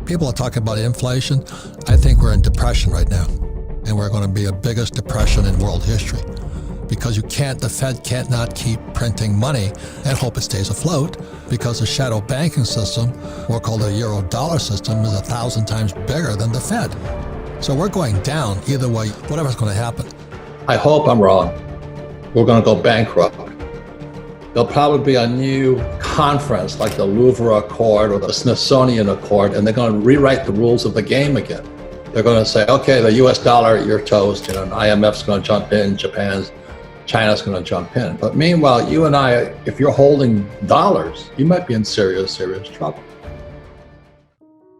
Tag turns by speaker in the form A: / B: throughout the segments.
A: People are talking about inflation. I think we're in depression right now, and we're going to be the biggest depression in world history because the Fed can't not keep printing money and hope it stays afloat because the shadow banking system, or called the euro dollar system, is 1,000 times bigger than the Fed. So we're going down either way, whatever's going to happen.
B: I hope I'm wrong. We're going to go bankrupt. There'll probably be a new conference like the Louvre Accord or the Smithsonian Accord, and they're going to rewrite the rules of the game again. They're going to say, okay, the US dollar, you're toast, and IMF's going to jump in, China's going to jump in. But meanwhile, you and I, if you're holding dollars, you might be in serious trouble.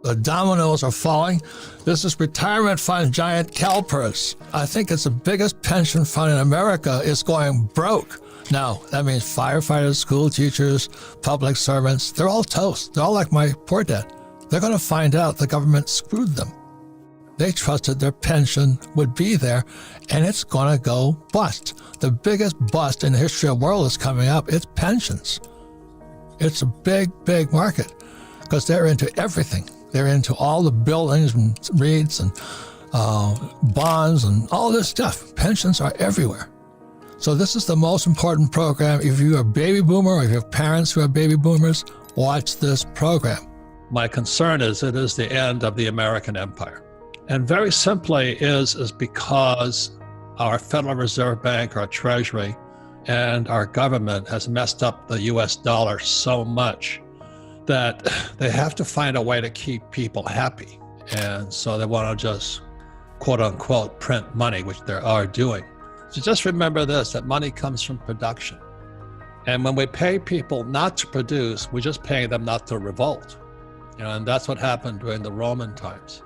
A: The dominoes are falling. This is retirement fund giant CalPERS. I think it's the biggest pension fund in America is going broke. Now, that means firefighters, school teachers, public servants, they're all toast. They're all like my poor dad. They're going to find out the government screwed them. They trusted their pension would be there, and it's going to go bust. The biggest bust in the history of the world is coming up. It's pensions. It's a big, big market because they're into everything. They're into all the buildings and REITs and bonds and all this stuff. Pensions are everywhere. So this is the most important program. If you're a baby boomer or if you have parents who are baby boomers, watch this program.
C: My concern is it is the end of the American empire. And very simply is because our Federal Reserve Bank, our Treasury, and our government has messed up the US dollar so much that they have to find a way to keep people happy. And so they want to just, quote unquote, print money, which they are doing. So just remember this, that money comes from production. And when we pay people not to produce, we're just paying them not to revolt. And that's what happened during the Roman times.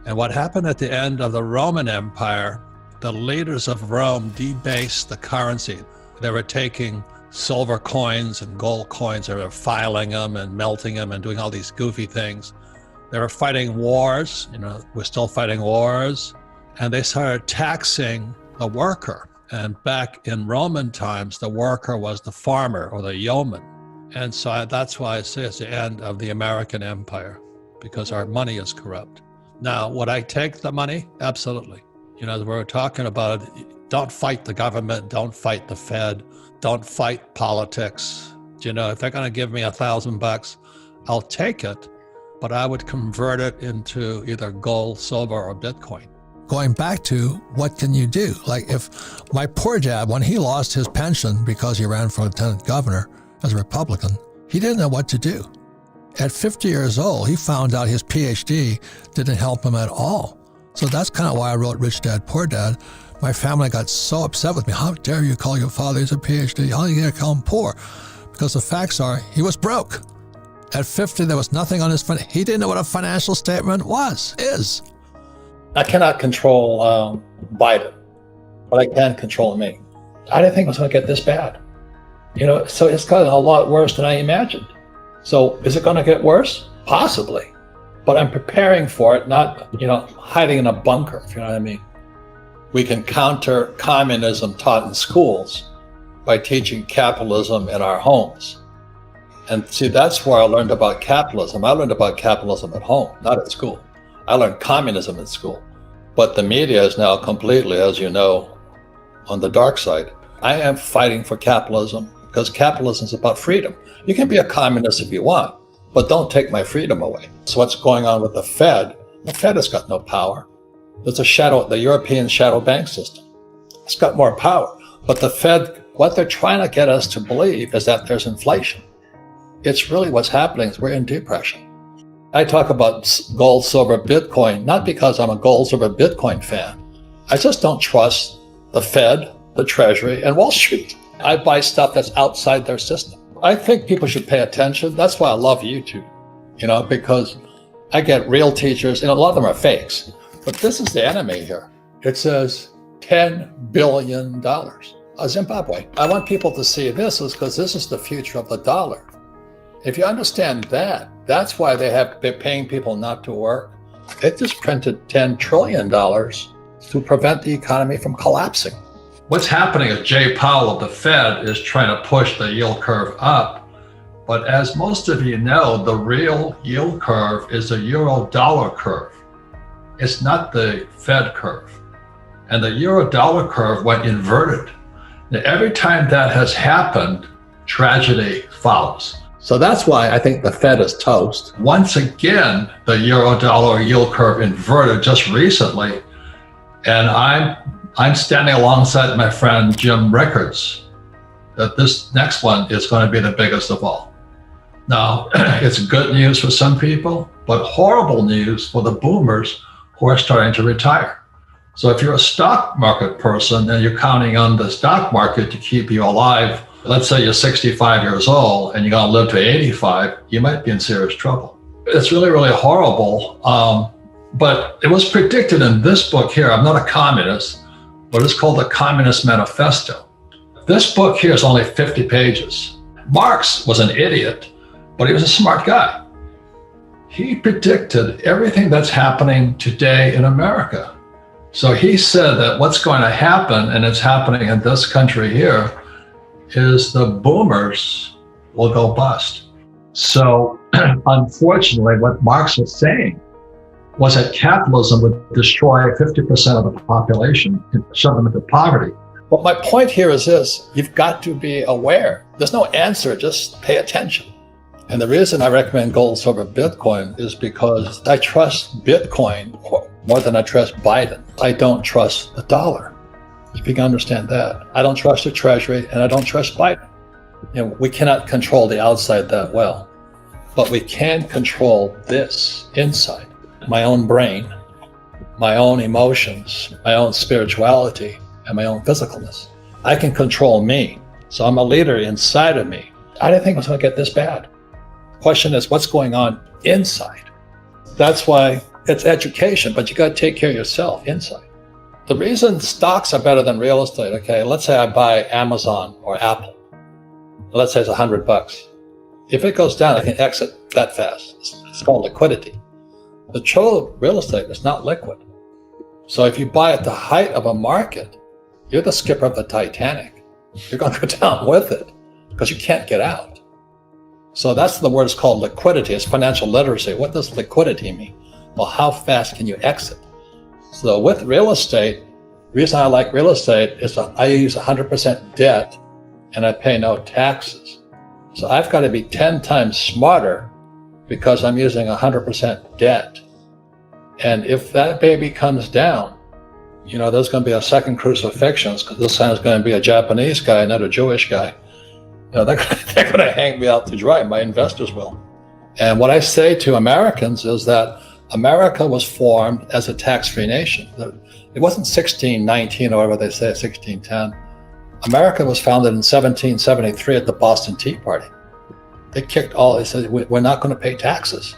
C: And what happened at the end of the Roman Empire, the leaders of Rome debased the currency. They were taking silver coins and gold coins, they were filing them and melting them and doing all these goofy things. They were fighting wars, we're still fighting wars, and they started taxing the worker. And back in Roman times, the worker was the farmer or the yeoman. And so that's why I say it's the end of the American empire, because our money is corrupt. Now, would I take the money? Absolutely. As we were talking about it, don't fight the government, don't fight the Fed, don't fight politics. If they're going to give me $1,000, I'll take it, but I would convert it into either gold, silver, or Bitcoin.
A: Going back to what can you do? Like if my poor dad, when he lost his pension because he ran for lieutenant governor as a Republican, he didn't know what to do. At 50 years old, he found out his PhD didn't help him at all. So that's kind of why I wrote Rich Dad, Poor Dad. My family got so upset with me. How dare you call your father, he's a PhD? How are you going to call him poor? Because the facts are, he was broke. At 50, there was nothing on his phone. He didn't know what a financial statement is.
B: I cannot control Biden, but I can control me. I didn't think it was going to get this bad. So it's gotten a lot worse than I imagined. So is it going to get worse? Possibly. But I'm preparing for it, not, hiding in a bunker, if you know what I mean. We can counter communism taught in schools by teaching capitalism in our homes. And see, that's where I learned about capitalism. I learned about capitalism at home, not at school. I learned communism at school. But the media is now completely, as you know, on the dark side. I am fighting for capitalism because capitalism is about freedom. You can be a communist if you want, but don't take my freedom away. So what's going on with the Fed has got no power. There's the European shadow bank system. It's got more power. But the Fed, what they're trying to get us to believe is that there's inflation. It's really what's happening is we're in depression. I talk about gold, silver, Bitcoin, not because I'm a gold, silver, Bitcoin fan. I just don't trust the Fed, the Treasury, and Wall Street. I buy stuff that's outside their system. I think people should pay attention. That's why I love YouTube, because I get real teachers, and a lot of them are fakes. But this is the enemy here. It says $10 billion. Zimbabwe. I want people to see this because this is the future of the dollar. If you understand that, that's why they're paying people not to work. They just printed $10 trillion to prevent the economy from collapsing. What's happening is Jay Powell of the Fed is trying to push the yield curve up
C: But as most of you know, the real yield curve is the euro dollar curve. It's not the Fed curve. And the euro dollar curve went inverted. Now, every time that has happened, tragedy follows.
B: So that's why I think the Fed is toast.
C: Once again, the euro dollar yield curve inverted just recently. And I'm standing alongside my friend Jim Rickards that this next one is going to be the biggest of all. Now, it's good news for some people, but horrible news for the boomers who are starting to retire. So if you're a stock market person and you're counting on the stock market to keep you alive, let's say you're 65 years old and you're going to live to 85, you might be in serious trouble. It's really, really horrible. But it was predicted in this book here. I'm not a communist, but it's called the Communist Manifesto. This book here is only 50 pages. Marx was an idiot, but he was a smart guy. He predicted everything that's happening today in America. So he said that what's going to happen, and it's happening in this country here, is the boomers will go bust. So unfortunately, what Marx was saying was that capitalism would destroy 50% of the population and shove them into poverty.
B: But my point here is this: you've got to be aware. There's no answer, just pay attention. And the reason I recommend gold, silver, Bitcoin is because I trust Bitcoin more than I trust Biden. I don't trust the dollar, if you can understand that. I don't trust the Treasury, and I don't trust Biden. You know, we cannot control the outside that well, but we can control this inside. My own brain, my own emotions, my own spirituality, and my own physicalness. I can control me. So I'm a leader inside of me. I didn't think it was going to get this bad. The question is, what's going on inside? That's why it's education, but you got to take care of yourself inside. The reason stocks are better than real estate, okay, let's say I buy Amazon or Apple. Let's say it's $100. If it goes down, I can exit that fast. It's called liquidity. The true real estate is not liquid. So if you buy at the height of a market, you're the skipper of the Titanic. You're going to go down with it because you can't get out. So that's the word is called liquidity. It's financial literacy. What does liquidity mean? Well, how fast can you exit? So with real estate, the reason I like real estate is that I use 100% debt and I pay no taxes. So I've got to be 10 times smarter because I'm using 100% debt. And if that baby comes down, you know, there's going to be a second crucifixion because this time it's going to be a Japanese guy, not a Jewish guy. You know, they're going to hang me out to dry. My investors will. And what I say to Americans is that America was formed as a tax-free nation. It wasn't 1619 or whatever they say, 1610. America was founded in 1773 at the Boston Tea Party. They said, we're not going to pay taxes.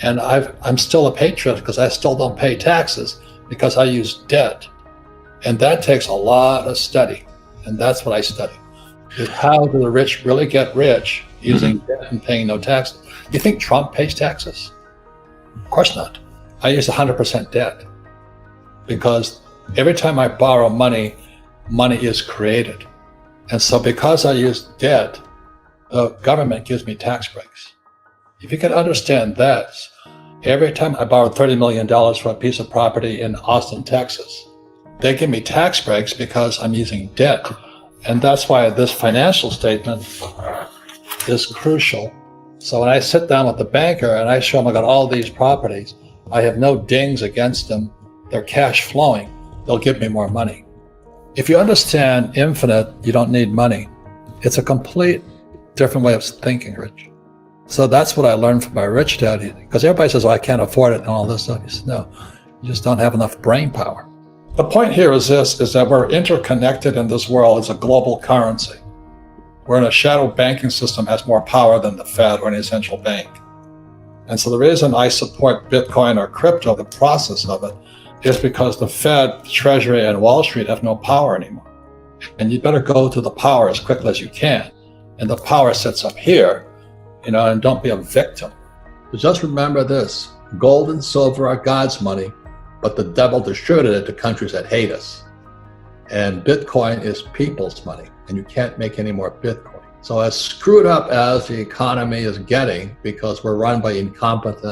B: And I'm still a patriot because I still don't pay taxes because I use debt. And that takes a lot of study. And that's what I study. Is how do the rich really get rich using debt and paying no taxes? You think Trump pays taxes? Of course not. I use 100% debt because every time I borrow money, money is created. And so because I use debt, the government gives me tax breaks. If you can understand that, every time I borrowed $30 million for a piece of property in Austin, Texas, they give me tax breaks because I'm using debt. And that's why this financial statement is crucial. So when I sit down with the banker and I show him I got all these properties, I have no dings against them. They're cash flowing. They'll give me more money. If you understand infinite, you don't need money. It's a complete different way of thinking, Rich. So that's what I learned from my rich dad. Because everybody says, oh, I can't afford it and all this stuff. He says, no, you just don't have enough brain power. The point here is this, is that we're interconnected in this world as a global currency. We're in a shadow banking system has more power than the Fed or any central bank. And so the reason I support Bitcoin or crypto, the process of it, is because the Fed, Treasury, and Wall Street have no power anymore. And you better go to the power as quickly as you can. And the power sits up here, you know, and don't be a victim. But just remember this, gold and silver are God's money, but the devil distributed it to countries that hate us. And Bitcoin is people's money, and you can't make any more Bitcoin.
A: So as screwed up as the economy is getting, because we're run by incompetent